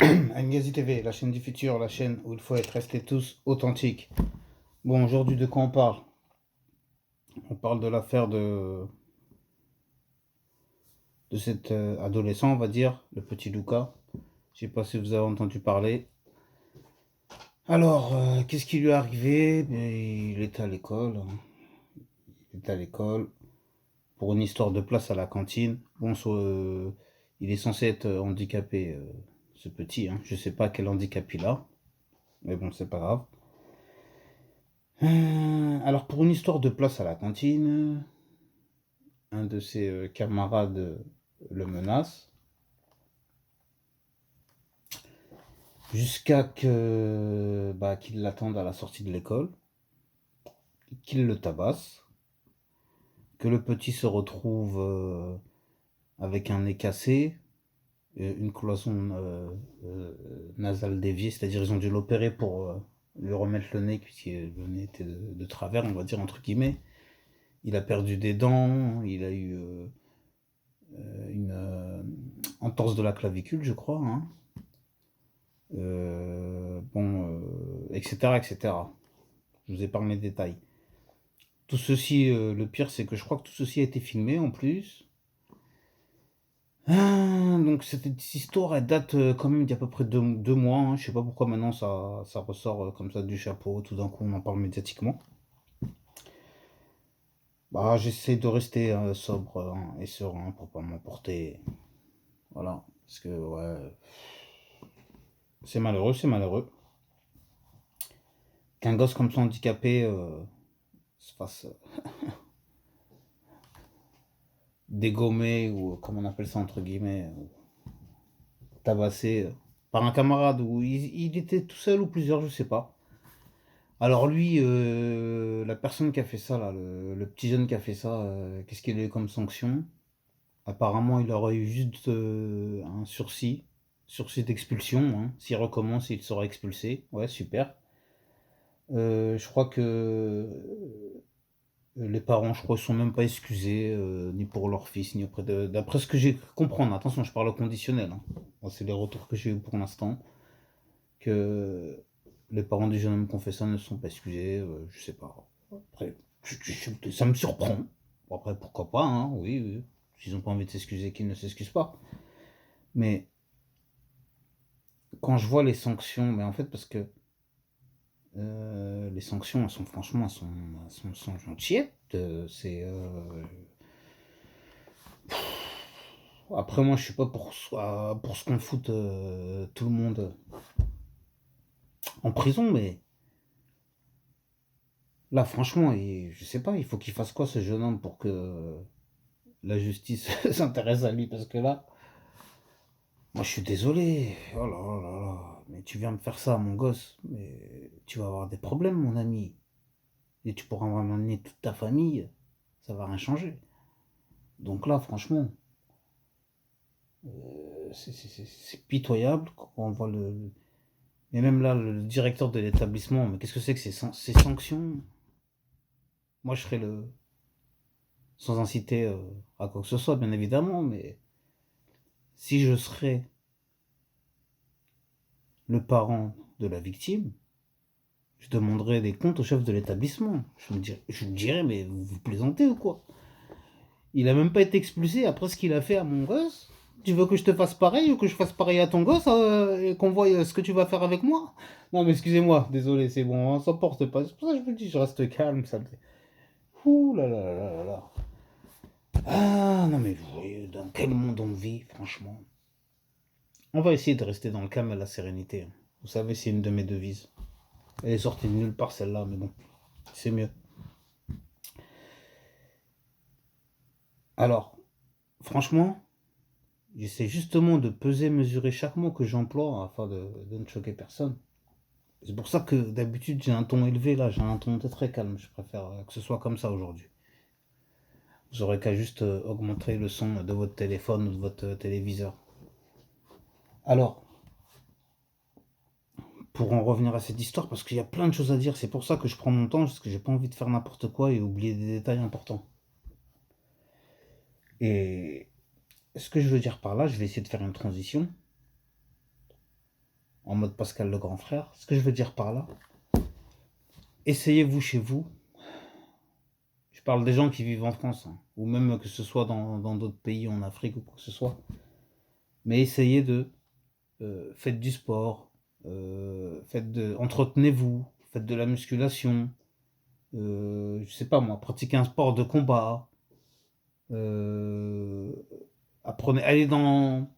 Ngazi TV, la chaîne du futur, la chaîne où il faut être restés tous authentiques. Bon, aujourd'hui, de quoi on parle? On parle de l'affaire de cet adolescent, on va dire, le petit Luca. Je sais pas si vous avez entendu parler. Alors, qu'est-ce qui lui est arrivé? Il était à l'école. Il était à l'école pour une histoire de place à la cantine. Bon, il est censé être handicapé, ce petit. Hein. Je sais pas quel handicap il a, mais bon, c'est pas grave. Alors, pour une histoire de place à la cantine, un de ses camarades le menace jusqu'à qu'il l'attende à la sortie de l'école, qu'il le tabasse, que le petit se retrouve avec un nez cassé, une cloison nasale déviée, c'est-à-dire ils ont dû l'opérer pour lui remettre le nez, puisque le nez était de travers, on va dire, entre guillemets. Il a perdu des dents, il a eu une entorse de la clavicule, je crois, hein. Etc., etc. Je vous épargne les détails. Tout ceci, le pire, c'est que je crois que tout ceci a été filmé en plus. Donc cette histoire, elle date quand même d'il y a à peu près deux mois. Hein. Je sais pas pourquoi maintenant ça ressort comme ça du chapeau. Tout d'un coup, on en parle médiatiquement. Bah, j'essaie de rester sobre hein, et serein pour pas m'emporter. Voilà. Parce que, ouais, c'est malheureux, c'est malheureux. Qu'un gosse comme ça handicapé se fasse dégommer ou comment on appelle ça entre guillemets, tabassé par un camarade ou il était tout seul ou plusieurs, je sais pas. Alors lui, la personne qui a fait ça, là, le petit jeune qui a fait ça, qu'est-ce qu'il a eu comme sanction? Apparemment, il aurait eu juste un sursis d'expulsion. Hein. S'il recommence, il sera expulsé. Ouais, super. Je crois que les parents, je crois, ne sont même pas excusés, ni pour leur fils, ni auprès de... D'après ce que j'ai pu comprendre, attention, je parle au conditionnel. Hein. Bon, c'est les retours que j'ai eu pour l'instant, que les parents du jeune homme qui ont fait ça ne sont pas excusés, je sais pas. Après, ça me surprend. Bon, après, pourquoi pas, hein, oui, oui. S'ils n'ont pas envie de s'excuser, qu'ils ne s'excusent pas. Mais quand je vois les sanctions, mais en fait, parce que les sanctions, elles sont franchement, elles sont gentillettes. C'est Après, moi, je suis pas pour ce qu'on foute tout le monde en prison, mais là, franchement, je sais pas, il faut qu'il fasse quoi ce jeune homme pour que la justice s'intéresse à lui, parce que là, moi, je suis désolé. Oh là là là là, mais tu viens me faire ça, mon gosse, mais tu vas avoir des problèmes, mon ami, et tu pourras m'amener toute ta famille, ça va rien changer. Donc là, franchement, c'est pitoyable quand on voit et même là, le directeur de l'établissement, mais qu'est-ce que c'est que ces sanctions? Moi, je ferais sans inciter à quoi que ce soit, bien évidemment, mais si je serais le parent de la victime, je demanderais des comptes au chef de l'établissement. Je me dirais, mais vous plaisantez ou quoi? Il a même pas été expulsé après ce qu'il a fait à mon gosse. Tu veux que je te fasse pareil ou que je fasse pareil à ton gosse et qu'on voie ce que tu vas faire avec moi? Non, mais excusez-moi, désolé, c'est bon, on s'en porte pas. C'est pour ça que je vous dis, je reste calme, ça me fait. Ouh là là là là là. Ah non, mais vous voyez dans quel monde on vit, franchement. On va essayer de rester dans le calme et la sérénité. Hein. Vous savez, c'est une de mes devises. Elle est sortie de nulle part celle-là, mais bon, c'est mieux. Alors, franchement, j'essaie justement de peser, mesurer chaque mot que j'emploie afin de ne choquer personne. C'est pour ça que d'habitude j'ai un ton élevé, là j'ai un ton très calme. Je préfère que ce soit comme ça aujourd'hui. Vous aurez qu'à juste augmenter le son de votre téléphone ou de votre téléviseur. Alors, pour en revenir à cette histoire, parce qu'il y a plein de choses à dire, c'est pour ça que je prends mon temps, parce que j'ai pas envie de faire n'importe quoi et oublier des détails importants. Et ce que je veux dire par là, je vais essayer de faire une transition. en mode Pascal le grand frère. Ce que je veux dire par là, essayez-vous chez vous. Je parle des gens qui vivent en France, hein, ou même que ce soit dans d'autres pays, en Afrique ou quoi que ce soit. Mais essayez de... faites du sport, entretenez-vous, faites de la musculation, je sais pas moi, pratiquez un sport de combat, euh, allez dans,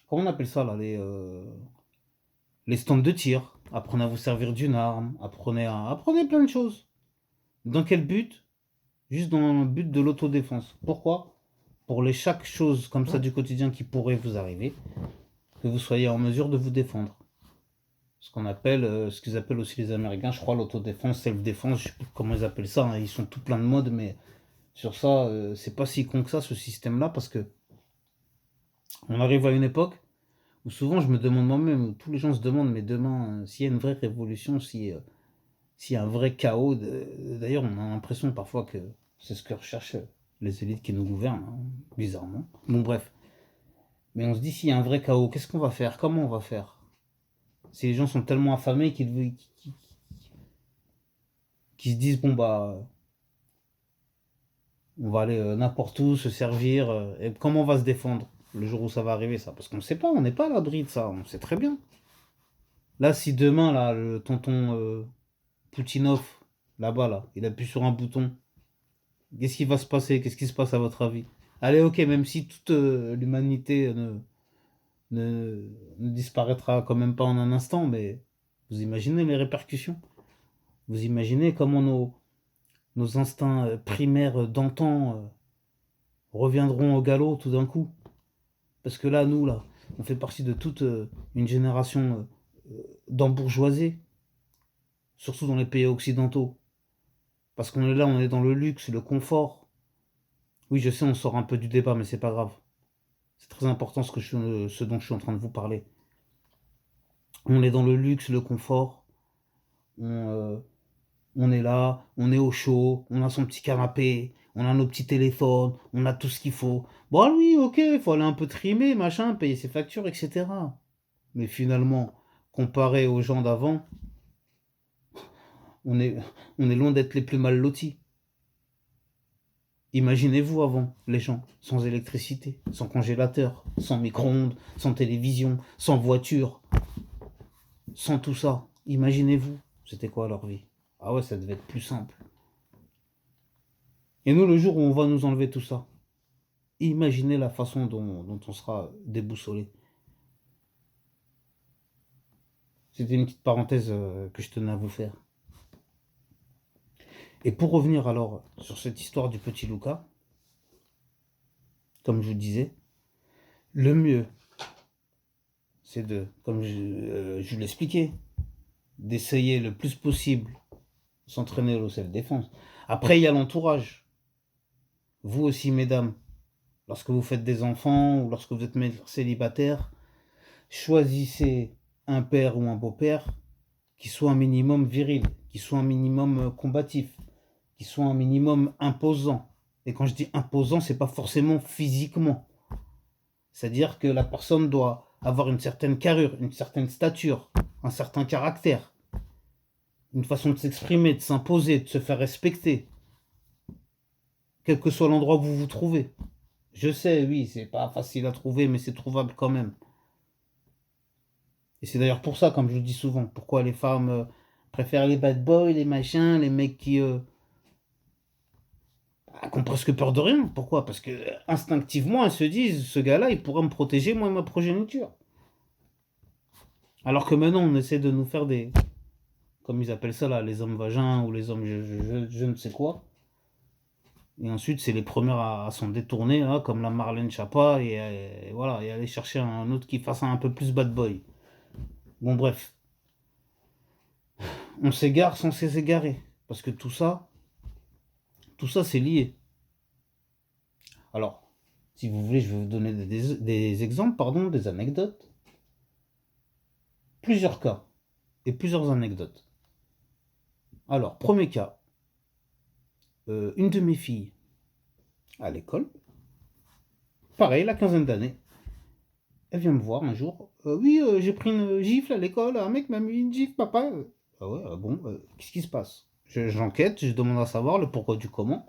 comment on appelle ça là, les stands de tir, apprenez à vous servir d'une arme, apprenez plein de choses. Dans quel but? Juste dans le but de l'autodéfense. Pourquoi? Pour chaque chose comme ça du quotidien qui pourrait vous arriver, que vous soyez en mesure de vous défendre. Ce qu'ils appellent aussi les Américains, je crois, l'autodéfense, self-défense, je sais plus comment ils appellent ça, hein, ils sont tout plein de modes, mais sur ça, c'est pas si con que ça, ce système-là, parce que on arrive à une époque où souvent je me demande moi-même, où tous les gens se demandent, mais demain, s'il y a une vraie révolution, s'il y a un vrai chaos, d'ailleurs, on a l'impression parfois que c'est ce que recherchent les élites qui nous gouvernent, hein, bizarrement. Bon, bref. Mais on se dit, s'il y a un vrai chaos, qu'est-ce qu'on va faire? Comment on va faire? Si les gens sont tellement affamés qu'ils se disent, bon, bah, on va aller n'importe où, se servir, et comment on va se défendre le jour où ça va arriver, ça? Parce qu'on ne sait pas, on n'est pas à l'abri de ça, on sait très bien. Là, si demain, là, le tonton Poutinov, là-bas, là, il appuie sur un bouton, qu'est-ce qui va se passer? Qu'est-ce qui se passe à votre avis? Allez, ok, même si toute l'humanité ne disparaîtra quand même pas en un instant, mais vous imaginez les répercussions? Vous imaginez comment nos instincts primaires d'antan reviendront au galop tout d'un coup? Parce que là, nous, là, on fait partie de toute une génération d'embourgeoisés, surtout dans les pays occidentaux. Parce qu'on est là, on est dans le luxe, le confort. Oui, je sais, on sort un peu du débat, mais c'est pas grave. C'est très important ce dont je suis en train de vous parler. On est dans le luxe, le confort. On, on est là, on est au chaud, on a son petit canapé, on a nos petits téléphones, on a tout ce qu'il faut. Bon, oui, ok, il faut aller un peu trimer, machin, payer ses factures, etc. Mais finalement, comparé aux gens d'avant, on est, on est loin d'être les plus mal lotis. Imaginez-vous avant, les gens, sans électricité, sans congélateur, sans micro-ondes, sans télévision, sans voiture, sans tout ça. Imaginez-vous, c'était quoi leur vie? Ah ouais, ça devait être plus simple. Et nous, le jour où on va nous enlever tout ça, imaginez la façon dont on sera déboussolé. C'était une petite parenthèse que je tenais à vous faire. Et pour revenir alors sur cette histoire du petit Luca, comme je vous disais, le mieux, c'est comme je l'expliquais, d'essayer le plus possible de s'entraîner au self-défense. Après, il y a l'entourage. Vous aussi, mesdames, lorsque vous faites des enfants ou lorsque vous êtes mère célibataire, choisissez un père ou un beau-père qui soit un minimum viril, qui soit un minimum combatif, qui soit un minimum imposant. Et quand je dis imposant, c'est pas forcément physiquement. C'est-à-dire que la personne doit avoir une certaine carrure, une certaine stature, un certain caractère, une façon de s'exprimer, de s'imposer, de se faire respecter, quel que soit l'endroit où vous vous trouvez. Je sais, oui, c'est pas facile à trouver, mais c'est trouvable quand même. Et c'est d'ailleurs pour ça, comme je le dis souvent, pourquoi les femmes préfèrent les bad boys, les machins, les mecs qui ont presque peur de rien. Pourquoi? Parce que instinctivement, elles se disent, ce gars-là, il pourra me protéger, moi et ma progéniture. Alors que maintenant, on essaie de nous faire comme ils appellent ça là, les hommes vagins ou les hommes je ne sais quoi. Et ensuite, c'est les premières à s'en détourner, là, comme la Marlène Chapa, et voilà, et aller chercher un autre qui fasse un peu plus bad boy. Bon, bref. On s'égare sans s'égarer. Parce que tout ça, c'est lié. Alors, si vous voulez, je vais vous donner des exemples, pardon, des anecdotes. Plusieurs cas et plusieurs anecdotes. Alors, premier cas, une de mes filles à l'école, pareil, la quinzaine d'années, Elle vient me voir un jour. Oui, j'ai pris une gifle à l'école, un mec m'a mis une gifle, papa. Ah ouais, bon, qu'est-ce qui se passe? J'enquête, je demande à savoir le pourquoi du comment.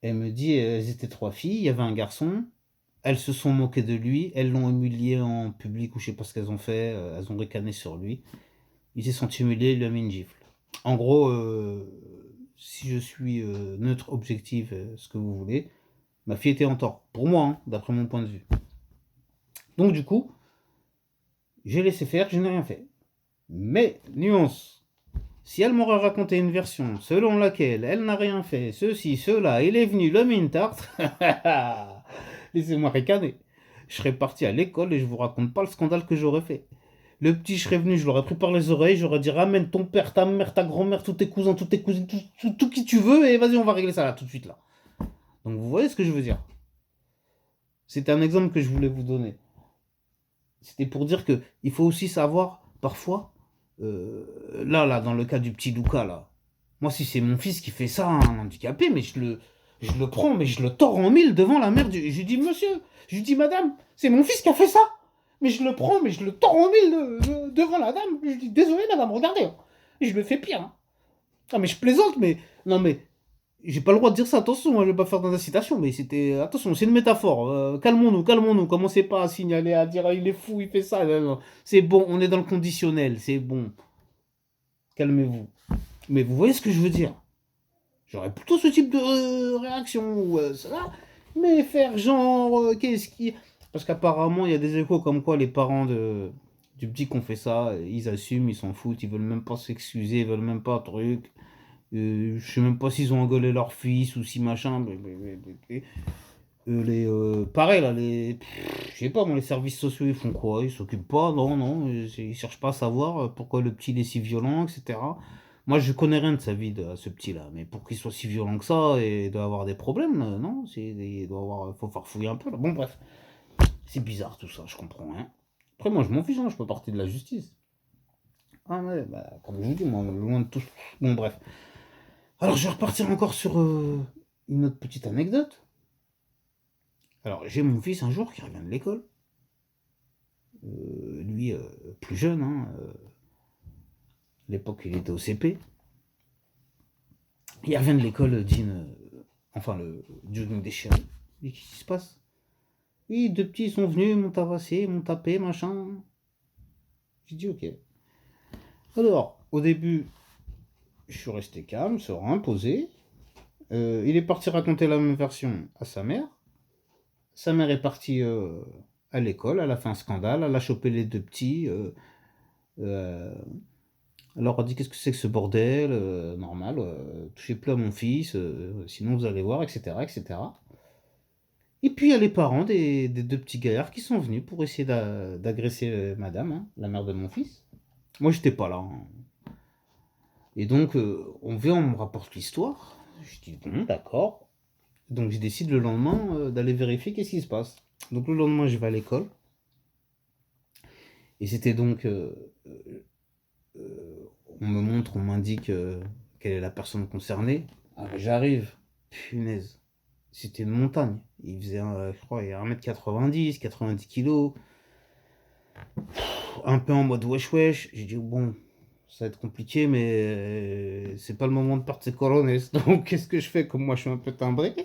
Elle me dit, elles étaient trois filles, il y avait un garçon. Elles se sont moquées de lui, elles l'ont humilié en public ou je sais pas ce qu'elles ont fait, elles ont ricané sur lui. Il s'est senti humilié, il lui a mis une gifle. En gros, si je suis neutre, objectif, ce que vous voulez, ma fille était en tort. Pour moi, hein, d'après mon point de vue. Donc du coup, j'ai laissé faire, je n'ai rien fait. Mais, nuance, si elle m'aurait raconté une version selon laquelle elle n'a rien fait, ceci, cela, il est venu, l'homme une tarte, laissez-moi ricaner. Je serais parti à l'école et je vous raconte pas le scandale que j'aurais fait. Le petit serait venu, je l'aurais pris par les oreilles, j'aurais dit ramène ton père, ta mère, ta grand-mère, tous tes cousins, toutes tes cousines, tout qui tu veux, et vas-y, on va régler ça là, tout de suite là. Donc vous voyez ce que je veux dire. C'était un exemple que je voulais vous donner. C'était pour dire que il faut aussi savoir, parfois, là, dans le cas du petit Luca, là, moi, si c'est mon fils qui fait ça, un handicapé, mais je le prends, mais je le tords en mille devant la mère du. Je lui dis, monsieur, je lui dis, madame, c'est mon fils qui a fait ça. Mais je le prends, mais je le tords en mille devant la dame. Je lui dis, désolé, madame, regardez. Hein. Et je le fais pire. Hein. Ah, mais je plaisante, mais. Non, mais. J'ai pas le droit de dire ça, attention, hein, je vais pas faire d'incitation, mais c'était. Attention, c'est une métaphore. Calmons-nous, calmons-nous. Commencez pas à signaler, à dire, ah, il est fou, il fait ça. Non, non. C'est bon, on est dans le conditionnel, c'est bon. Calmez-vous. Mais vous voyez ce que je veux dire? J'aurais plutôt ce type de réaction ou ça. Mais faire genre, qu'est-ce qui. Parce qu'apparemment, il y a des échos comme quoi les parents du petit qui ont fait ça, ils assument, ils s'en foutent, ils veulent même pas s'excuser, ils veulent même pas truc. Je sais même pas s'ils ont engueulé leur fils ou si machin. Pareil là, je sais pas, moi, les services sociaux ils font quoi? Ils s'occupent pas, non, non, ils cherchent pas à savoir pourquoi le petit il est si violent, etc. Moi je connais rien de sa vie de ce petit là, mais pour qu'il soit si violent que ça et il doit avoir des problèmes, non? Il doit avoir, faut farfouiller un peu là. Bon, bref, c'est bizarre tout ça, je comprends rien. Après, moi je m'en fiche, hein, je peux partir de la justice. Ah ouais, bah, comme je vous dis, moi, loin de tout. Bon, bref. Alors je vais repartir encore sur une autre petite anecdote. Alors j'ai mon fils un jour qui revient de l'école. Lui, plus jeune, hein, à l'époque il était au CP. Il revient de l'école, Dean, enfin le jogging déchiré. Et qu'est-ce qui se passe? Oui, deux petits sont venus, m'ont tabassé, m'ont tapé, machin. J'ai dit ok. Alors, au début, je suis resté calme, serein, posé. Il est parti raconter la même version à sa mère. Sa mère est partie à l'école, elle a fait un scandale, elle a chopé les deux petits. Euh, Elle leur a dit qu'est-ce que c'est que ce bordel, normal, touchez plus à mon fils, sinon vous allez voir, etc., etc. Et puis il y a les parents des deux petits gaillards qui sont venus pour essayer d'agresser madame, hein, la mère de mon fils. Moi j'étais pas là. Hein. Et donc on vient, on me rapporte l'histoire. Je dis bon, d'accord. Donc je décide le lendemain d'aller vérifier qu'est-ce qui se passe. Donc le lendemain je vais à l'école. Et c'était donc on me montre, on m'indique quelle est la personne concernée. Ah, j'arrive, punaise, c'était une montagne. Il faisait, je crois, il y a 1m90, 90 kilos, un peu en mode wesh wesh. J'ai dit, bon, ça va être compliqué, mais c'est pas le moment de perdre ses colonnes. Donc, qu'est-ce que je fais? Comme moi, je suis un peu timbré.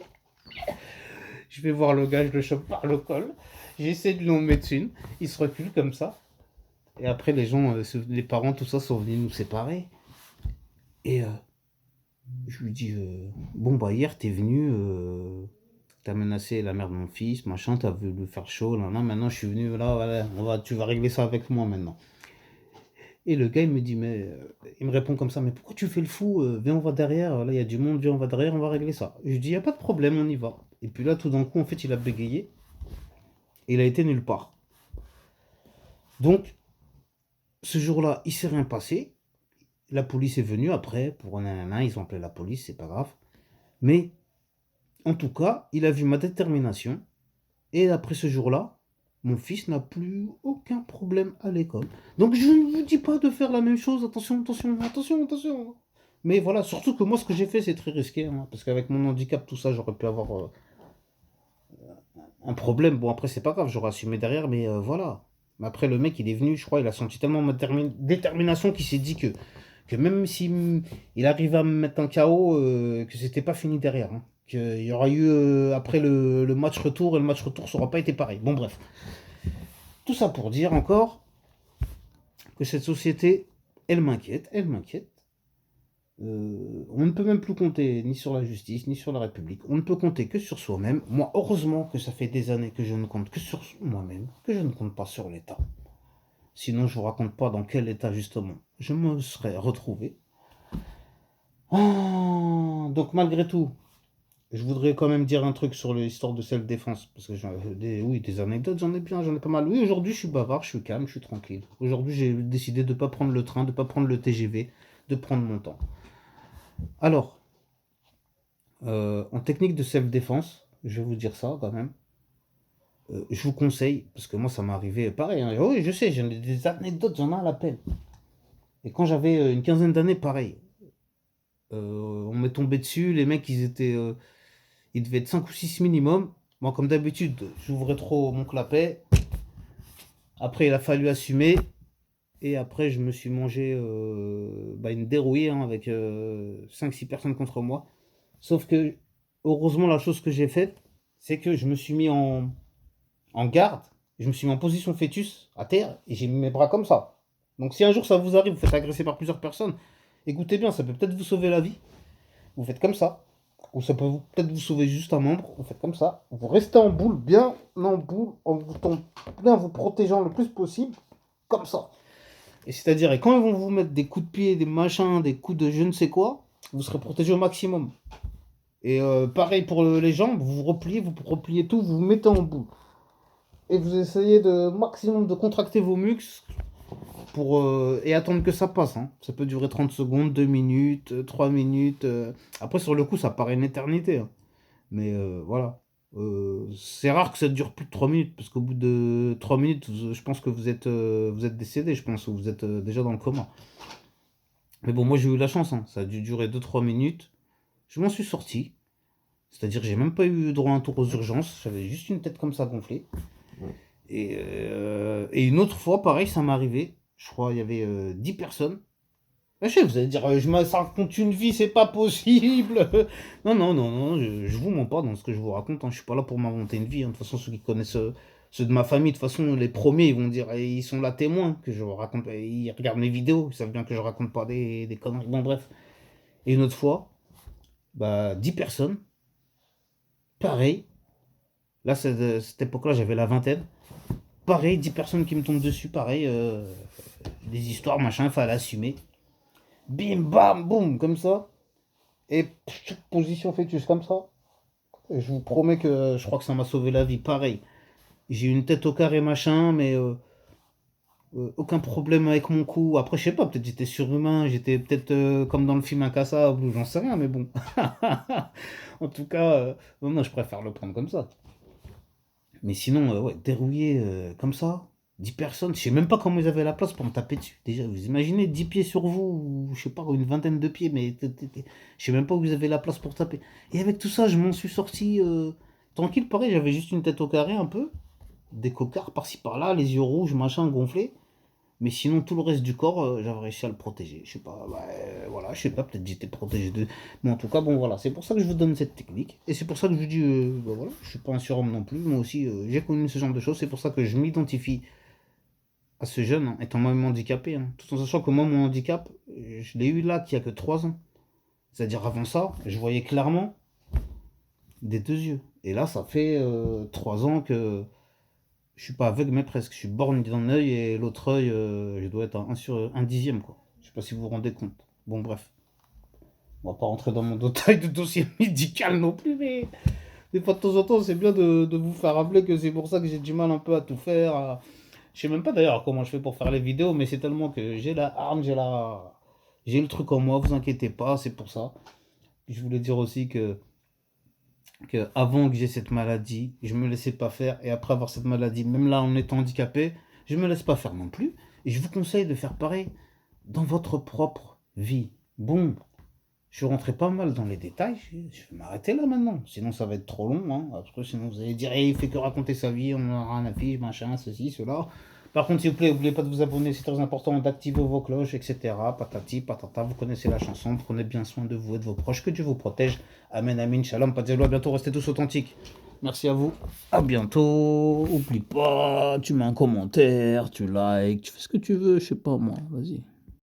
Je vais voir le gars, je le chope par le col. J'essaie de lui en mettre une. Il se recule comme ça. Et après, les gens, les parents, tout ça, sont venus nous séparer. Et je lui dis, bon, bah, hier, t'es venu, t'as menacé la mère de mon fils, machin, t'as voulu lui faire chaud, là, maintenant, je suis venu, là, voilà, tu vas régler ça avec moi, maintenant. Et le gars, il me dit, mais, il me répond comme ça, mais pourquoi tu fais le fou? Viens, on va derrière, là, il y a du monde, viens, on va derrière, on va régler ça. Je lui dis, y a pas de problème, on y va. Et puis là, tout d'un coup, en fait, il a bégayé, et il a été nulle part. Donc, ce jour-là, il s'est rien passé. La police est venue après, pour un an, ils ont appelé la police, c'est pas grave. Mais en tout cas, il a vu ma détermination. Et après ce jour-là, mon fils n'a plus aucun problème à l'école. Donc je ne vous dis pas de faire la même chose. Attention, attention, attention, attention. Mais voilà, surtout que moi, ce que j'ai fait, c'est très risqué. Hein, parce qu'avec mon handicap, tout ça, j'aurais pu avoir un problème. Bon, après, c'est pas grave, j'aurais assumé derrière, mais voilà. Mais après, le mec, il est venu, je crois, il a senti tellement ma détermination qu'il s'est dit que même si il arrive à me mettre un KO, que c'était pas fini derrière. Hein. Qu'il y aura eu après le match retour, et le match retour, ça aura pas été pareil. Bon, bref. Tout ça pour dire encore que cette société, elle m'inquiète, elle m'inquiète. On ne peut même plus compter ni sur la justice, ni sur la République. On ne peut compter que sur soi-même. Moi, heureusement que ça fait des années que je ne compte que sur moi-même, que je ne compte pas sur l'État. Sinon, je ne vous raconte pas dans quel état, justement, je me serais retrouvé. Ah, donc, malgré tout, je voudrais quand même dire un truc sur l'histoire de self-défense. Parce que oui, des anecdotes, j'en ai bien, j'en ai pas mal. Oui, aujourd'hui, je suis bavard, je suis calme, je suis tranquille. Aujourd'hui, j'ai décidé de ne pas prendre le train, de ne pas prendre le TGV, de prendre mon temps. Alors, en technique de self-défense, je vais vous dire ça quand même. Je vous conseille, parce que moi ça m'est arrivé pareil. Hein. Oui, je sais, j'en ai des anecdotes, j'en ai à l'appel. Et quand j'avais une quinzaine d'années, pareil. On m'est tombé dessus, les mecs ils devaient être 5 ou 6 minimum. Moi, comme d'habitude, j'ouvrais trop mon clapet. Après, il a fallu assumer. Et après, je me suis mangé une dérouillée hein, avec 5-6 personnes contre moi. Sauf que, heureusement, la chose que j'ai faite, c'est que je me suis mis en garde, je me suis mis en position fœtus à terre et j'ai mis mes bras comme ça. Donc si un jour ça vous arrive, vous faites agresser par plusieurs personnes, écoutez bien, ça peut peut-être vous sauver la vie. Vous faites comme ça. Ou ça peut peut-être vous sauver juste un membre. Vous faites comme ça. Vous restez en boule, bien en boule, bien vous protégeant le plus possible. Comme ça. Et c'est-à-dire, et quand ils vont vous mettre des coups de pied, des machins, des coups de je ne sais quoi, vous serez protégé au maximum. Et pareil pour les jambes, vous repliez tout, vous vous mettez en boule. Et vous essayez de maximum de contracter vos muscles et attendre que ça passe. Hein. Ça peut durer 30 secondes, 2 minutes, 3 minutes. Après, sur le coup, ça paraît une éternité. Hein. Mais voilà. C'est rare que ça dure plus de 3 minutes, parce qu'au bout de 3 minutes, je pense que vous êtes décédé, je pense, ou vous êtes déjà dans le coma. Mais bon, moi j'ai eu la chance, hein. Ça a dû durer 2-3 minutes. Je m'en suis sorti. C'est-à-dire que j'ai même pas eu droit à un tour aux urgences. J'avais juste une tête comme ça gonflée. Et une autre fois, pareil, ça m'est arrivé. Je crois il y avait 10 personnes. Ah, je sais, vous allez dire, ça raconte une vie, c'est pas possible. Non, non, non, non, je vous mens pas dans ce que je vous raconte. Hein. Je suis pas là pour m'inventer une vie. Hein. De toute façon, ceux qui connaissent ceux de ma famille, de toute façon, les premiers, ils vont dire, ils sont là témoins que je raconte. Ils regardent mes vidéos, ils savent bien que je raconte pas des conneries. Bon, bref. Et une autre fois, 10 personnes, pareil. Là, cette époque-là, j'avais la vingtaine. Pareil, 10 personnes qui me tombent dessus, pareil. Des histoires, machin, fallait assumer. Bim, bam, boum, comme ça. Et position fœtus comme ça. Et je vous promets que je crois que ça m'a sauvé la vie. Pareil. J'ai une tête au carré machin, mais aucun problème avec mon cou. Après, je sais pas, peut-être j'étais surhumain, j'étais peut-être comme dans le film Incassable ou j'en sais rien, mais bon. En tout cas, non, je préfère le prendre comme ça. Mais sinon, ouais, dérouillé comme ça, 10 personnes, je sais même pas comment ils avaient la place pour me taper dessus. Déjà, vous imaginez 10 pieds sur vous, ou je sais pas, une vingtaine de pieds, mais je sais même pas où vous avez la place pour taper. Et avec tout ça, je m'en suis sorti tranquille, pareil, j'avais juste une tête au carré un peu, des cocards par-ci par-là, les yeux rouges, machin, gonflés. Mais sinon, tout le reste du corps, j'avais réussi à le protéger. Je sais pas, voilà, je sais pas, peut-être j'étais protégé de. Mais en tout cas, bon, voilà, c'est pour ça que je vous donne cette technique. Et c'est pour ça que je vous dis, voilà, je suis pas un surhomme non plus. Moi aussi, j'ai connu ce genre de choses. C'est pour ça que je m'identifie à ce jeune, hein, étant moi-même handicapé. Hein, tout en sachant que moi, mon handicap, je l'ai eu là, qu'il y a que 3 ans. C'est-à-dire, avant ça, je voyais clairement des 2 yeux. Et là, ça fait 3 ans que je suis pas aveugle, mais presque. Je suis borgne d'un œil et l'autre œil, je dois être un dixième, quoi. Je sais pas si vous vous rendez compte. Bon, bref. On va pas rentrer dans mon détail de dossier médical non plus, mais des fois de temps en temps, c'est bien de vous faire rappeler que c'est pour ça que j'ai du mal un peu à tout faire. Je sais même pas d'ailleurs comment je fais pour faire les vidéos, mais c'est tellement que j'ai la arme, j'ai le truc en moi, vous inquiétez pas, c'est pour ça. Je voulais dire aussi que avant que j'ai cette maladie, je me laissais pas faire. Et après avoir cette maladie, même là en étant handicapé, je me laisse pas faire non plus. Et je vous conseille de faire pareil dans votre propre vie. Bon, Je suis rentré pas mal dans les détails, je vais m'arrêter là maintenant, sinon ça va être trop long, hein. Après sinon vous allez dire: «Eh, il fait que raconter sa vie, on en a rien à fiche, machin, ceci, cela». Par contre, s'il vous plaît, n'oubliez pas de vous abonner, c'est très important, d'activer vos cloches, et cetera. Patati patata, vous connaissez la chanson, prenez bien soin de vous et de vos proches, que Dieu vous protège. Amen, amin, shalom, pas de à bientôt, restez tous authentiques. Merci à vous, à bientôt. Oublie pas, tu mets un commentaire, tu likes, tu fais ce que tu veux, je sais pas moi, vas-y.